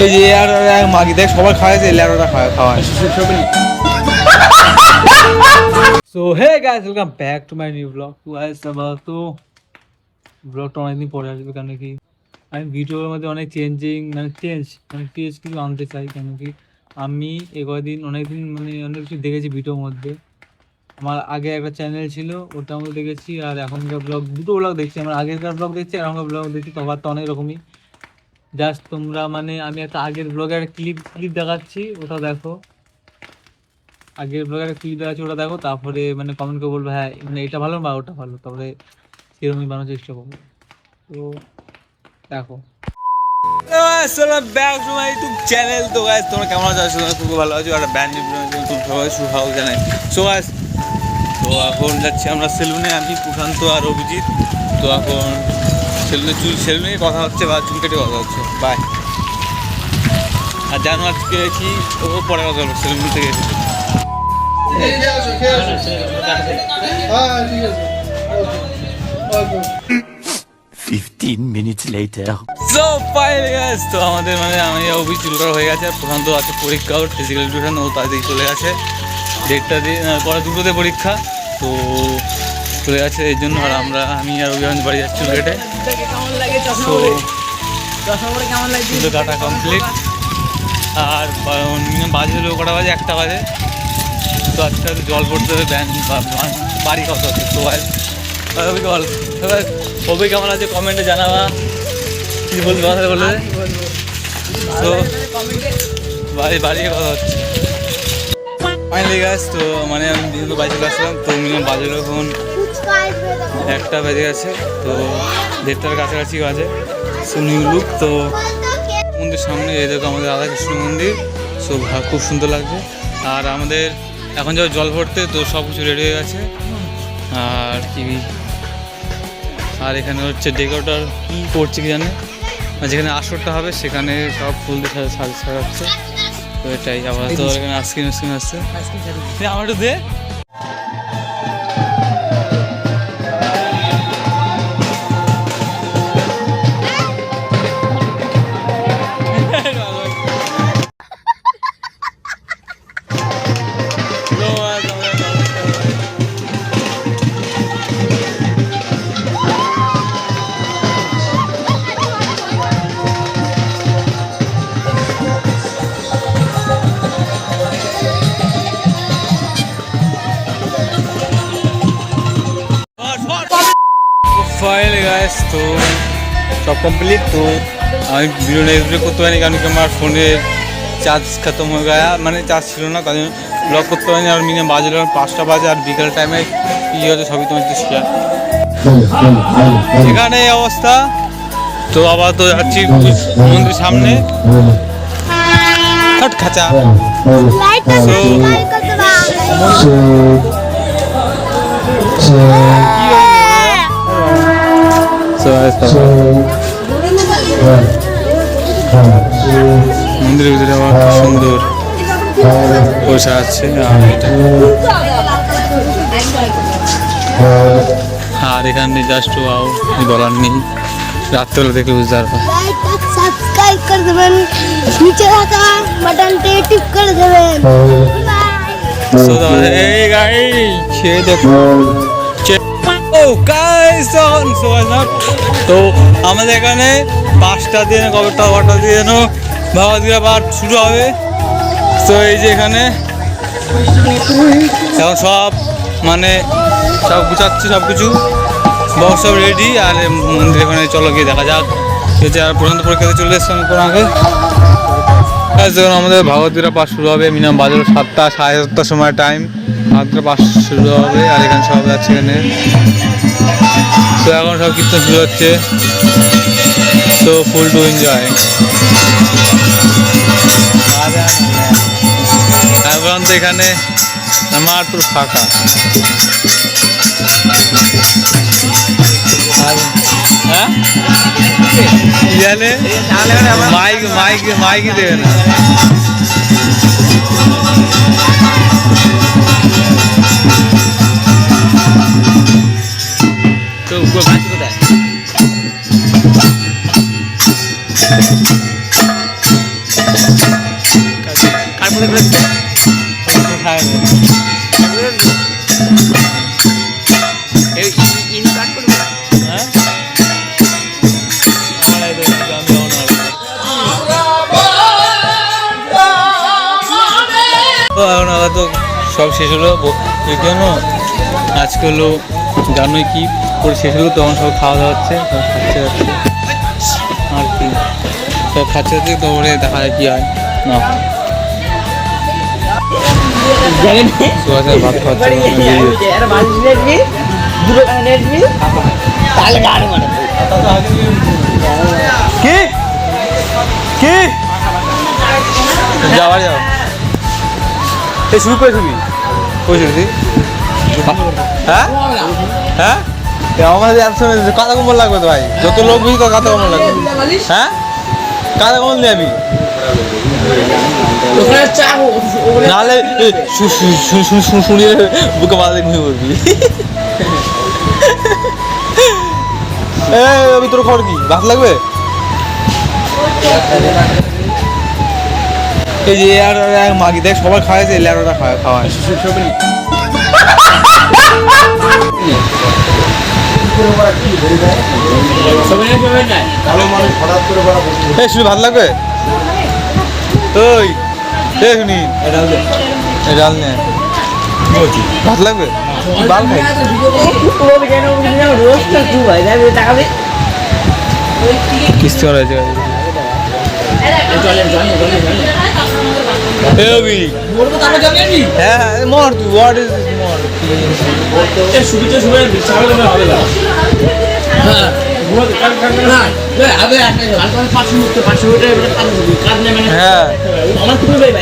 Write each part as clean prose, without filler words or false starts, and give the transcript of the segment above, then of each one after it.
এই যে আর মাগি দেখ সবাই খাওয়াইছে লেয়ারটা খাওয়ায়। So hey guys welcome back to my new blog. Guys তো ব্লগটা অনেকদিন পরে আসবে কেন কি আমি ভিডিওর মধ্যে অনেক চেঞ্জ কিছু আনতে চাই কেন কি আমি কদিন অনেকদিন অনেক কিছু দেখেছি ভিডিওর মধ্যে। আমার আগে একটা চ্যানেল ছিল ওটার মধ্যে দেখেছি আর এখনকার ব্লগ দুটো ব্লগ দেখছি। আমার আগেরকার ব্লগ দেখছি আর এখনকার ব্লগ দেখছি, তফাৎ অনেক রকমই। জাস্ট তোমরা আমি একটা আগের ব্লগের একটা ক্লিপ দেখাচ্ছি, ওটা দেখো। আগের ব্লগের একটা ক্লিপ দেখাচ্ছি ওটা দেখো, তারপরে কমেন্ট করে বলবো হ্যাঁ এটা ভালো বা ওটা ভালো, তারপরে সেরকমই বানানোর চেষ্টা করবো। তো দেখো back to my YouTube channel. তো গাইস তোমরা কেমন আছো? খুব ভালো আছো। আর ব্যান্ড খুব সবাই সুখাও জানাই। সো গাইস তো এখন যাচ্ছি আমরা সেলুনে, আমি প্রশান্ত আর অভিজিৎ। তো এখন সেলুনে কথা হচ্ছে বা চুল কেটে কথা হচ্ছে। বাই। আর জানো আজকে কি ও পরে কথা বলবো, সেলুন থেকে এসেছি। 15 minutes later. So finally guys, তো আমাদের আমি অভি চুল করা হয়ে গেছে। আর প্রশান্ত আছে পরীক্ষা, ওর ফিজিক্যাল এডুকেশন, ও তাড়াতাড়ি চলে গেছে। ডেটটা দিয়ে পরে দুটোতে পরীক্ষা, তো চলে গেছে এই জন্য। আর আমি আর অভি বাড়ি যাচ্ছি চুল কেটে। চুল কাটা কমপ্লিট। আর বাজে হলো কটা বাজে, 1টা বাজে। তো আজকে জল পড়তে হবে বাড়ি কথা হচ্ছে। তো বল অভি কেমন আছে কমেন্টে জানাবা, কি বলবো কথা বলে। তো বাড়ি কথা হচ্ছে ফাইনালি গাইস। তো আমি যেহেতু বাড়ি চলে আসলাম, তো বাজে এখন 1টা বেজে গেছে। তো 1:30টার কাছাকাছি বাজে। So new look. তো মন্দির সামনে এই দেখো আমাদের রাধাকৃষ্ণ মন্দির। সো খুব সুন্দর লাগছে। আর আমাদের এখন যাবো জল ভরতে, তো সব কিছু রেডি হয়ে গেছে। আর এখানে হচ্ছে ডেকোরেটর কী করছে কি জানে, যেখানে আসরটা হবে সেখানে সব ফুল দিয়ে সাজাচ্ছে। তো এটাই আবার তো এখানে আইসক্রিম আসছে। আমার একটু দে। ফাইনালি গাইস তো সব কমপ্লিট। তো আমি ভিডিও এডিট করতে পারিনি কারণ কি আমার ফোনের চার্জ খতম হয়ে গেছে, চার্জ ছিল না, তাই জন্য ব্লগ করতে পারিনি। আর বাজলো 5টা বাজে। আর বিকেল টাইমে কী হচ্ছে সবই তোমার শেয়ার। এখানে এই অবস্থা। তো আবার তো যাচ্ছি মন্দির সামনে খাঁচা। মন্দিরের ভিতরে আমার খুব সুন্দর বসে আছে। আর এখানে জাস্ট বলার নেই, রাত্রেবেলা দেখলে বুঝতে পারবো। সাবস্ক্রাইব করে দেবেন, নিচে থাকা বাটনটি টিপ করে দেবেন। এই গাই খেয়ে দেখো। তো আমাদের এখানে 5টা দিয়ে কটা দিয়ে যেন ভগবদ্গীতা পাঠ শুরু হবে। তো এই যে এখানে এখন সব সব গুছাচ্ছি, সব কিছু বক্স সব রেডি। আর মন্দির এখানে চলো গিয়ে দেখা যাক। আর পর্যন্ত পরীক্ষাতে চলে এসছে আমি কোনো আগে। যখন আমাদের ভগবদ্গীতা পাঠ শুরু হবে, মিনিমাম বাজে 7টা, 7:30টার সময় টাইম। ভাগবত পাঠ শুরু হবে। আর এখানে সব যাচ্ছে এখানে। তো এখন সব কীর্তন শুরু হচ্ছে। So full to enjoy. এখন তো এখানে আমার পুরো ফাঁকা। হ্যাঁ জানে মাইক দেবে না। তো কোথায় খায় না। হ্যাঁ? আমার এই তো আমি যাবো না। তো এখন তো সব শেষ হলো কেন আজকে হলো জানোই কি করে শেষ হলো, তখন সব খাওয়া দাওয়া হচ্ছে, সব খাচ্ছে যাচ্ছে আর কি, সব খাচ্ছে যাচ্ছে, তারপরে দেখা যায় কি হয় না হয়। ভাত খাওয়াচ্ছে কি কি যাওয়া যাও এই শুরু করে দিবি বুঝলি? হ্যাঁ হ্যাঁ আমাদের কাঁথা কম্বল লাগবে তো ভাই, যত লোক বুঝি তো কাঁথা কম্বল লাগবে। হ্যাঁ কাঁথা কম্বল নিয়ে যাবি নাহলে শুনিয়ে বুকে মাথা ঘুমিয়ে পড়বি। আমি তোর খবর কি ভাত লাগবে? এই যে আর মাগি দেখ সবার খাওয়াইছে, ল্যাড়াটা খাওয়ায় শুনি ভাত লাগবে ওই শুনি ডাল নে ভাত লাগবে ডাল খাই কিস্তি করা হয়েছে হ্যাঁ মর তুই হোয়াট ইজ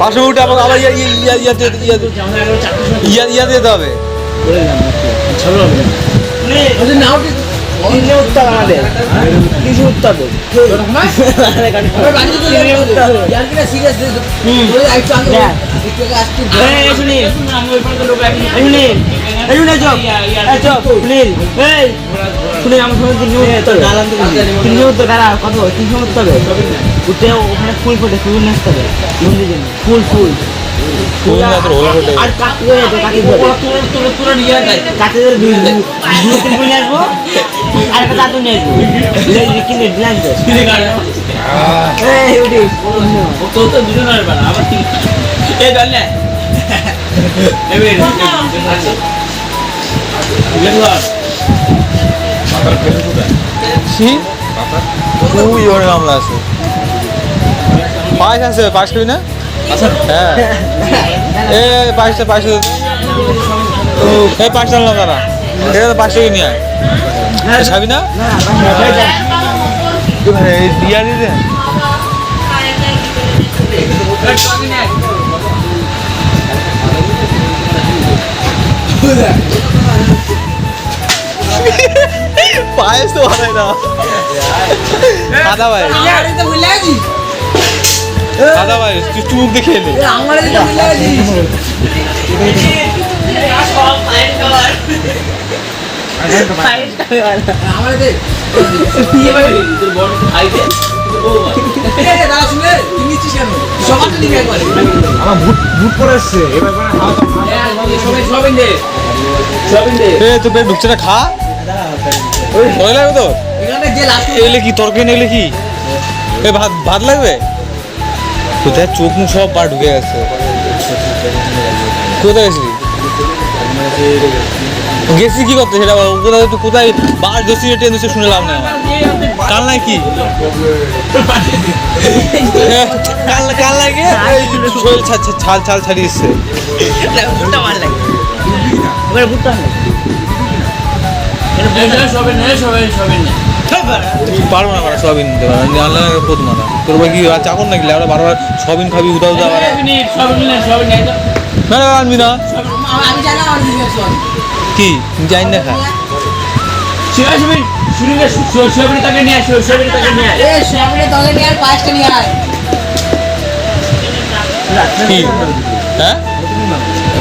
পাঁচশো উঠে আবার ইয়া দিতে হবে। ফুল ফোটে ফুল নাচতে হবে ফুল ফুল মামলা আছে পায়েস আছে পায়েস খাবি না? হ্যাঁ এ পায়েসটা আনলাম দাদা, ঠিক আছে 5 টাকা নিয়ে আয় খাবি না? দিয়া দিতে পায়েস তো বানাই না দাদা ভাই, দাদা ভাই তুই চুমুক দেখে এলে তো পেট ঢুকছে না, খা লাগবে তো এগুলো কি তরকারি না, এগুলো কি ভাত লাগবে? কোথায় চোখ মুখ সব পা ঢুকে গেছে, কোথায় গেছিলি? গেছি কি করতে সেটা কোথায় তুই কোথায় বাস দোষী ট্রেন দোষী শুনে লাভ নেই, কাল নাই কি কাল লাগে ছাল ছাল ছাড়িয়ে এসছে পারবো না মারা সয়াবিন নিতে পারবো আনলে প্রথম মারা তোর কি চাকর নাকি আমরা বারবার সয়াবিন খাবি উদা উদা আনবি না কি জানি না খা কি হ্যাঁ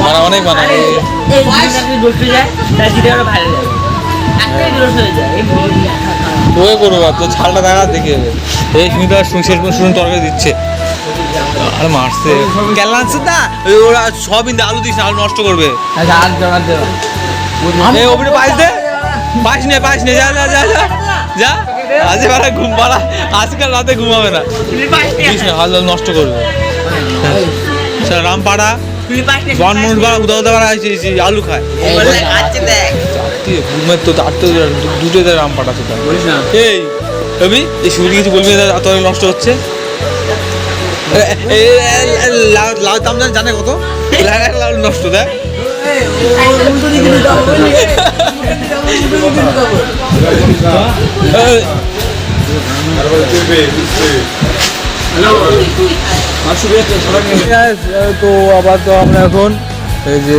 মারা অনেক বানা তোকে করবো তো ছালটা দেখা দেখে এই সুন্দর শুনে তরকারি দিচ্ছে আর মারছে কেলা আনছে না ওরা সবই আলু দিস না, আলু নষ্ট করবে। এই ওপরে পাইস নে যা যা যা যা যা আজকে বেলা ঘুম পাড়া, আজকাল রাতে ঘুমাবে না, দিস না আলু নষ্ট করবে। রামপাড়া বনমনুষ বা উদা উদা বাড়া আলু খায় ঘুমের তো তার তো দুটো রামপাড়া তো এই রবি এই শুনে কিছু বলবি এত নষ্ট হচ্ছে। লাউ দাম জানে কত লাউ নষ্ট দেখ তো আবার তো আমরা এখন এই যে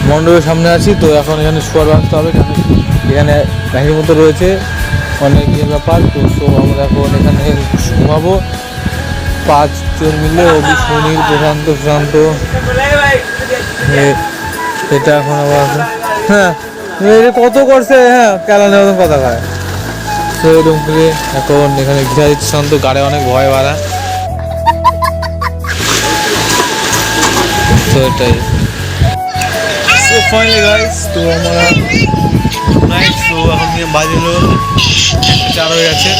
মণ্ডপের সামনে আছি, তো এখন এখানে শোয়ার ব্যবস্থা হবে, কারণ এখানে ব্যাংকের মতো রয়েছে অনেক ইয়ে ব্যাপার। তো সো আমরা এখন এখানে ঘুমাবো 5 জন মিলে, অভি, সুনীল, প্রশান্ত এটা এখন আবার হ্যাঁ কত করছে, হ্যাঁ কেলানের মতন কথা খায়। তো এরকম করে এখন এখানে ঘিরা দিচ্ছে শান্ত, গাড়ে অনেক ভয় বাড়া। তো এটাই সো ফাইনালি গাইস, তো আমরা নাইট শো এখন নিয়ে বাজলো 4 হয়ে গেছে।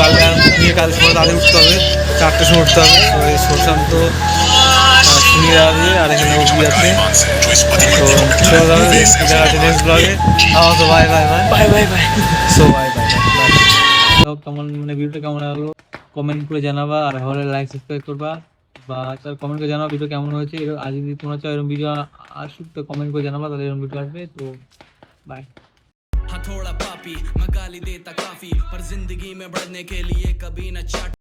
কালকে নিয়ে কাল সময় তাড়াতাড়ি উঠতে হবে, 4টার সময় উঠতে হবে। তো এই সুশান্ত সুনীল আছে আর এখানে অভি আছে। তো দেখা আছে নেক্সট ব্লগে। তো bye bye bye bye bye bye so bye bye. কেমন মানে ভিডিওটা কেমন হলো কমেন্ট করে জানাবা, আর হলে লাইক সাবস্ক্রাইব করবা, বা তার কমেন্ট করে জানাবা ভিডিও কেমন হয়েছে। আর যদি তোমরা চাও এরকম ভিডিও আসুক তো কমেন্ট করে জানাবা, তাহলে এরকম ভিডিও আসবে। তো बाय। हाँ थोड़ा पापी मैं गाली देता काफी, पर जिंदगी में बढ़ने के लिए कभी न चाट